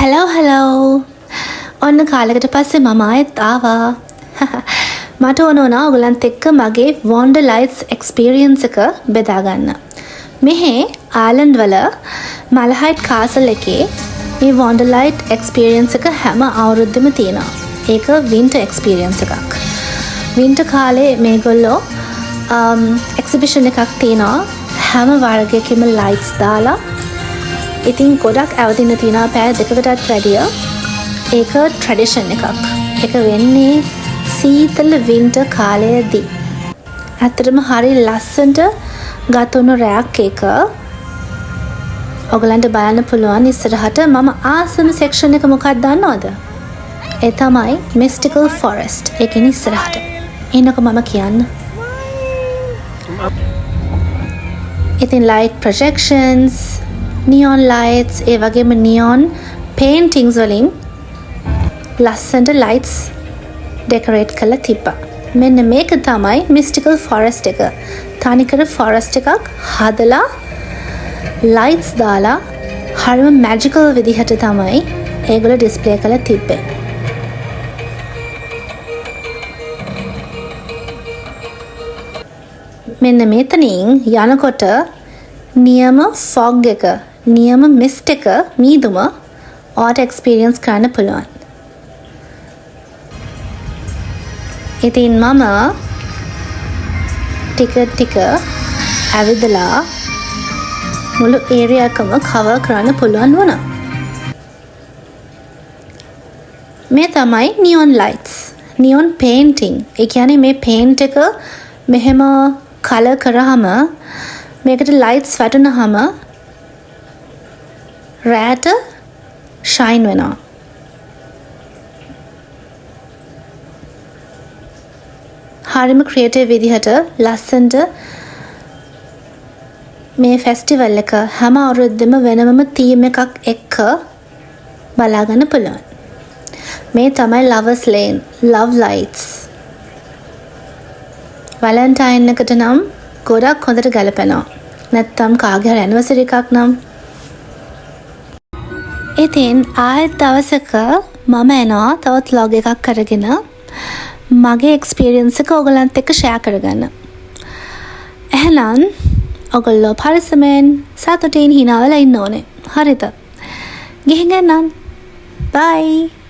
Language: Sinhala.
hello ඔන්න කාලෙකට පස්සේ මම ආයෙත් ආවා මට ඕන වුණා ඔයගලන්ත් එක්ක මගේ Wonderlights experience එක බෙදා ගන්න. මෙහි ආලන්ඩ් වල මලහයිට් කාසල් එකේ මේ Wonderlight experience එක හැම අවුරුද්දෙම තියෙනවා. ඒක winter experience එකක්. winter කාලේ මේගොල්ලෝ exhibition එකක් තියෙනවා. හැම වර්ගයකම lights දාලා ඉතින් ගොඩක් ඇවදින්න තියෙනවා පැය දෙකකටත් වැඩිය. ඒක ට්‍රැඩිෂන් එකක්. ඒක වෙන්නේ සීතල වින්ටර් කාලයේදී. ඇත්තටම හරි ලස්සනට ගතුණු රැයක් එක. ඔයගලන්ට බලන්න පුළුවන් ඉස්සරහට මම ආසම සෙක්ෂන් එක මොකක්ද දන්නවද? ඒ තමයි Mystical Forest. ඒකෙන් ඉස්සරහට. එන්නකො මම කියන්න. ඉතින් light projections, neon lights, ඒ වගේම neon paintings වලින් ලස්සනට lights decorate කරලා තිබ්බා. මෙන්න මේක තමයි mystical forest එක. තනිකර forest එකක් හදලා lights දාලා හරිම magical විදිහට තමයි ඒගොල්ලෝ display කරලා තිබ්බේ. මෙන්න මෙතනින් යනකොට නියම fog එක, නියම mist එක, මීදුම ඔයාට experience කරන්න පුළුවන්. ඉතින් මම ටික ඇවිදලා මුළු ඒරියා එකම කවර් කරන්න පුළුවන් වුණා. මේ තමයි නියොන් ලයිට්ස්, නියොන් පේන්ටිං. ඒ කියන්නේ මේ පේන්ට් එක මෙහෙම කලර් කරාම මේකට ලයිට්ස් වැටුනහම රෑට ෂයින් වෙනවා. හරිම ක්‍රියේටිව් විදිහට ලස්සනට මේ ෆෙස්ටිවල් එක හැම අවුරුද්දෙම වෙනමම තීම් එකක් එක්ක බලා ගන්න පුළුවන්. මේ තමයි Lovers Lane, Love Lights. Valentine එකට නම් ගොඩක් හොඳට ගැලපෙනවා. නැත්තම් කාගේ හරි ඇනිවර්සරි එකක් නම්. ඉතින් ආයෙත් දවසක මම එනවා තවත් vlog එකක් අරගෙන මගේ එක්ස්පීරියන්ස් එක ඔයගලන්ත් එක්ක ෂෙයා කරගන්න. එහෙනම් ඔයගොල්ලෝ පරිස්සමෙන් සතුටින් hina වෙලා ඉන්න ඕනේ. හරිද? ගිහින් ගන්නම්. bye.